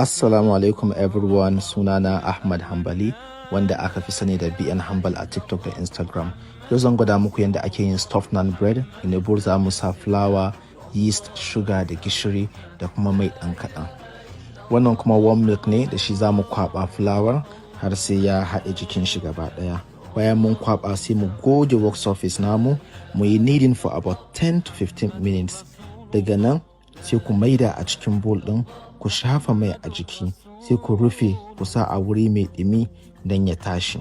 Assalamu alaikum everyone, sunana Ahmed Hambali wanda aka fi sani da BN Hambal a TikTok da Instagram. Yau zan gwada muku yadda ake yin stuffed naan bread. Inebur za mu sa flour, yeast, sugar da gishiri da kuma mai ɗan kaɗan. Wannan kuma warm milk ne da shi za mu kwaɓa flour har sai ya haɗe jikin shi gaba ɗaya. Bayan mun kwaɓa sai mu goge work surface namu, mu yi kneading for about 10 to 15 minutes. Daga nan sai ku maida a cikin bowl ɗin, ku shafa mai a jiki, sai ku rufe ku sa a wuri mai ɗumi don ya tashi.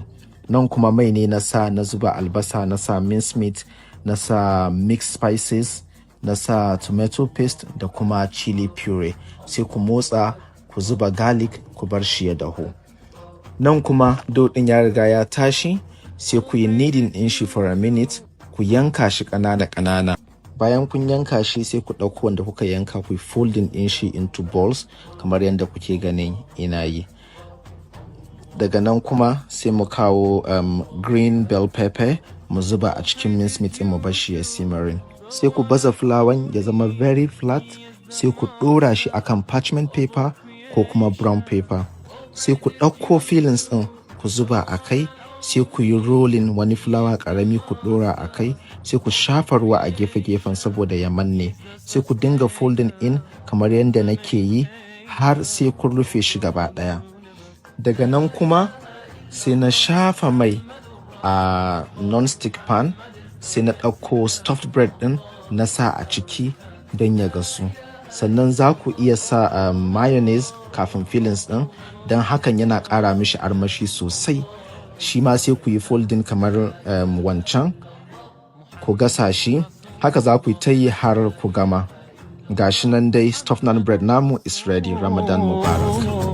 Nan kuma mai ne na zuba albasa, na sa minced meat, na sa mixed spices, na sa tomato paste da kuma chili puree. Sai ku motsa, ku zuba garlic, ku bar shi ya dahu. Nan kuma dough ɗin ya riga ya tashi, sai ku yi kneading ɗin shi for a minute, ku yanka shi ƙanana-ƙanana. Bayan kun yanka shi sai ku ɗauko wanda kuka yanka ku folding ɗin shi into balls kamar yadda kuke ganin ina yi. Daga nan kuma sai mu kawo green bell pepper mu zuba a cikin mincemeat ɗin mu bar shi ya simmering. Sai ku baza fulawan ya zama very flat, sai ku ɗora shi akan parchment paper ko kuma brown paper. Sai ku ɗauko fillings ɗin ku zuba a kai, sai ku yi rolling wani fulawa ƙarami ku ɗora a kai, sai ku shafa ruwa a gefe-gefen saboda ya manne. Sai ku dinga folding in kamar yadda nake yi har sai kun rufe shi gaba ɗaya. Daga nan kuma sai na shafa mai a non-stick pan, sai na ɗauko stuffed bread ɗin na sa a ciki don ya gasu. Sannan za ku iya sa mayonnaise kafin fillings ɗin don hakan yana ƙara mishi armashi sosai. Shi ma sai ku yi folding kamar wancan, ku gasa shi. Haka za ku yi ta yi har ku gama. Gashi nan dai stuffed naan bread namu is ready. Ramadan Mubarak.